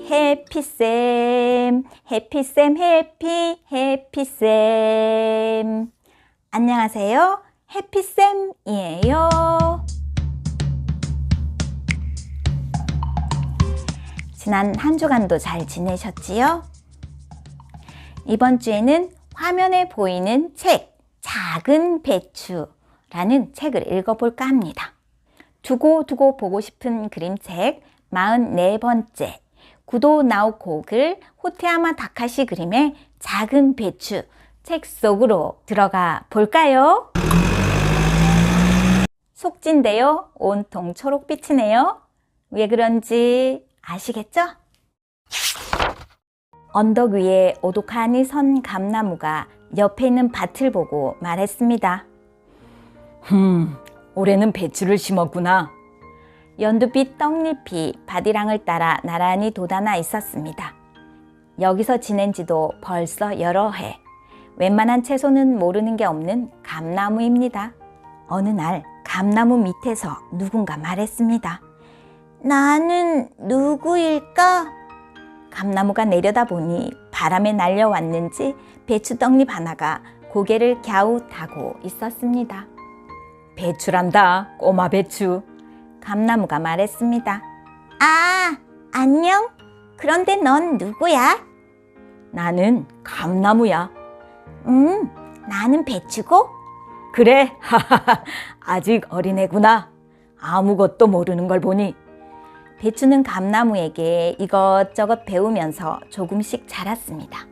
해피쌤, 해피쌤, 해피쌤. 안녕하세요. 해피쌤이에요. 지난 한 주간도 잘 지내셨지요? 이번 주에는 화면에 보이는 책, 작은 배추라는 책을 읽어볼까 합니다. 두고두고 보고 싶은 그림책 44번째 구도 나오코글 호테야마 다카시 그림의 작은 배추 책 속으로 들어가 볼까요? 속지인데요. 온통 초록빛이네요. 왜 그런지 아시겠죠? 언덕 위에 오독하니 선 감나무가 옆에 있는 밭을 보고 말했습니다. 올해는 배추를 심었구나. 연두빛 떡잎이 밭이랑을 따라 나란히 돋아나 있었습니다. 여기서 지낸 지도 벌써 여러 해. 웬만한 채소는 모르는 게 없는 감나무입니다. 어느 날 감나무 밑에서 누군가 말했습니다. 나는 누구일까? 감나무가 내려다보니 바람에 날려왔는지 배추 떡잎 하나가 고개를 갸웃하고 있었습니다. 배추란다, 꼬마 배추. 감나무가 말했습니다. 아, 안녕? 그런데 넌 누구야? 나는 감나무야. 나는 배추고? 그래, 아직 어린애구나. 아무것도 모르는 걸 보니. 배추는 감나무에게 이것저것 배우면서 조금씩 자랐습니다.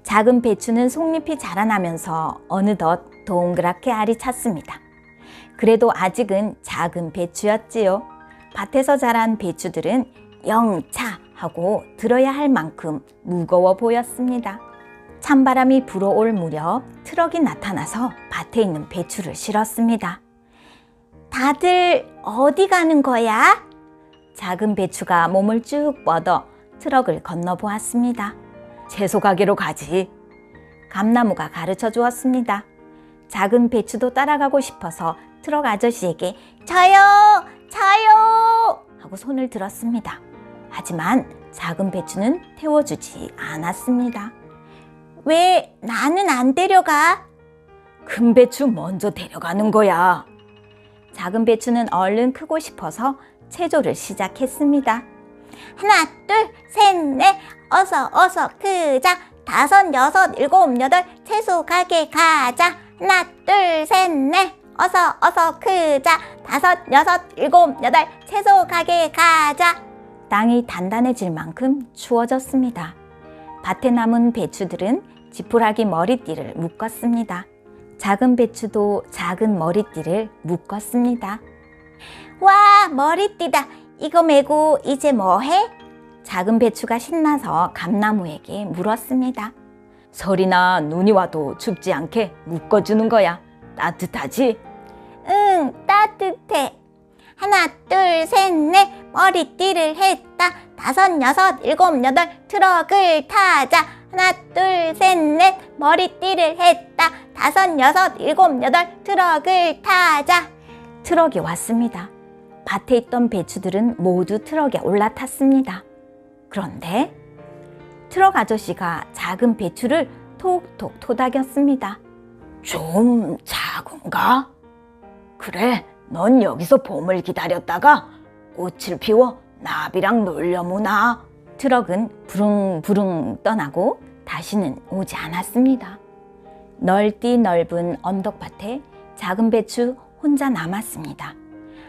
작은 배추는 속잎이 자라나면서 어느덧 동그랗게 알이 찼습니다. 그래도 아직은 작은 배추였지요. 밭에서 자란 배추들은 영차하고 들어야 할 만큼 무거워 보였습니다. 찬바람이 불어올 무렵 트럭이 나타나서 밭에 있는 배추를 실었습니다. 다들 어디 가는 거야? 작은 배추가 몸을 쭉 뻗어 트럭을 건너보았습니다. 채소 가게로 가지. 감나무가 가르쳐 주었습니다. 작은 배추도 따라가고 싶어서 트럭 아저씨에게 저요! 저요! 하고 손을 들었습니다. 하지만 작은 배추는 태워주지 않았습니다. 왜 나는 안 데려가? 큰 배추 먼저 데려가는 거야. 작은 배추는 얼른 크고 싶어서 체조를 시작했습니다. 하나, 둘, 셋, 넷, 어서 크자. 5, 6, 7, 8, 채소 가게 가자. 하나, 둘, 셋, 넷, 어서 크자. 5, 6, 7, 8, 채소 가게 가자. 땅이 단단해질 만큼 추워졌습니다. 밭에 남은 배추들은 지푸라기 머리띠를 묶었습니다. 작은 배추도 작은 머리띠를 묶었습니다. 와, 머리띠다. 이거 메고 이제 뭐 해? 작은 배추가 신나서 감나무에게 물었습니다. 설이나 눈이 와도 춥지 않게 묶어주는 거야. 따뜻하지? 응, 따뜻해. 하나, 둘, 셋, 넷, 머리띠를 했다. 5, 6, 7, 8, 트럭을 타자. 하나, 둘, 셋, 넷, 머리띠를 했다. 5, 6, 7, 8, 트럭을 타자. 트럭이 왔습니다. 밭에 있던 배추들은 모두 트럭에 올라탔습니다. 그런데 트럭 아저씨가 작은 배추를 톡톡 토닥였습니다. 좀 작은가? 그래, 넌 여기서 봄을 기다렸다가 꽃을 피워 나비랑 놀려무나. 트럭은 부릉부릉 떠나고 다시는 오지 않았습니다. 넓디 넓은 언덕밭에 작은 배추 혼자 남았습니다.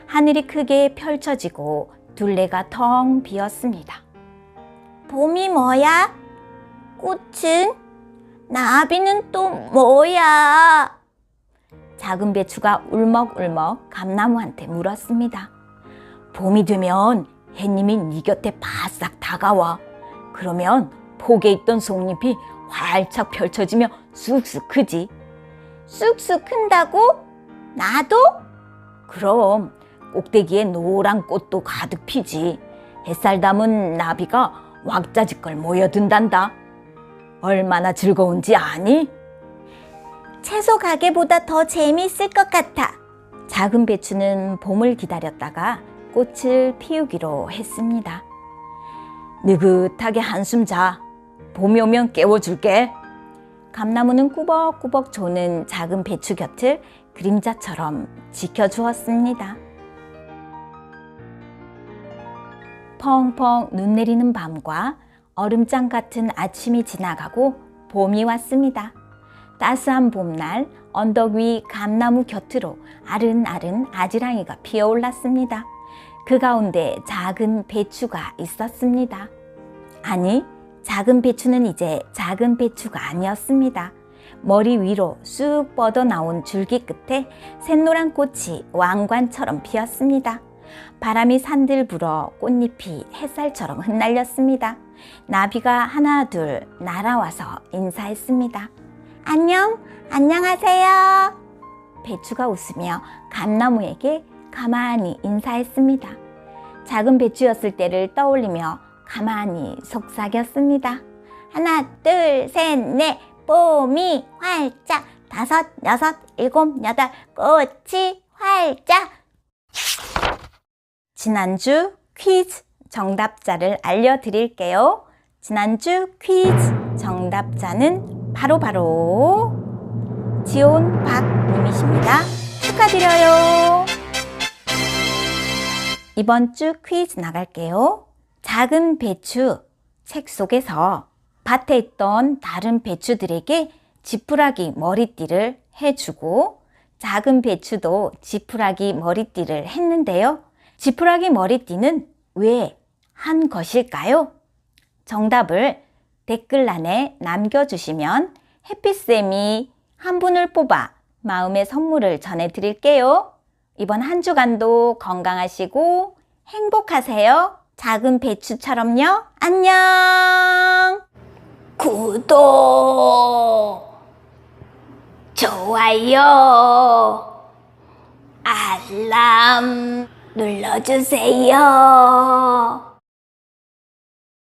하늘이 크게 펼쳐지고 둘레가 텅 비었습니다. 봄이 뭐야? 꽃은? 나비는 또 뭐야? 작은 배추가 울먹울먹 감나무한테 물었습니다. 봄이 되면 햇님이 네 곁에 바싹 다가와. 그러면 폭에 있던 속잎이 활짝 펼쳐지며 쑥쑥 크지. 쑥쑥 큰다고? 나도? 그럼 꼭대기에 노란 꽃도 가득 피지. 햇살 담은 나비가 왁자지껄 모여든단다. 얼마나 즐거운지 아니? 채소 가게보다 더 재미있을 것 같아. 작은 배추는 봄을 기다렸다가 꽃을 피우기로 했습니다. 느긋하게 한숨 자. 봄이 오면 깨워줄게. 감나무는 꾸벅꾸벅 조는 작은 배추 곁을 그림자처럼 지켜주었습니다. 펑펑 눈 내리는 밤과 얼음장 같은 아침이 지나가고 봄이 왔습니다. 따스한 봄날 언덕 위 감나무 곁으로 아른아른 아지랑이가 피어올랐습니다. 그 가운데 작은 배추가 있었습니다. 아니, 작은 배추는 이제 작은 배추가 아니었습니다. 머리 위로 쑥 뻗어나온 줄기 끝에 샛노란 꽃이 왕관처럼 피었습니다. 바람이 산들 불어 꽃잎이 햇살처럼 흩날렸습니다. 나비가 하나 둘 날아와서 인사했습니다. 안녕, 안녕하세요. 배추가 웃으며 감나무에게 가만히 인사했습니다. 작은 배추였을 때를 떠올리며 가만히 속삭였습니다. 하나, 둘, 셋, 넷, 봄이 활짝, 다섯, 여섯, 일곱, 여덟, 꽃이 활짝. 지난주 퀴즈 정답자를 알려드릴게요. 지난주 퀴즈 정답자는 바로 지온박님이십니다. 축하드려요. 이번 주 퀴즈 나갈게요. 작은 배추 책 속에서 밭에 있던 다른 배추들에게 지푸라기 머리띠를 해주고 작은 배추도 지푸라기 머리띠를 했는데요. 지푸라기 머리띠는 왜 한 것일까요? 정답을 댓글란에 남겨주시면 해피쌤이 한 분을 뽑아 마음의 선물을 전해드릴게요. 이번 한 주간도 건강하시고 행복하세요. 작은 배추처럼요. 안녕. 구독, 좋아요, 알람 눌러주세요.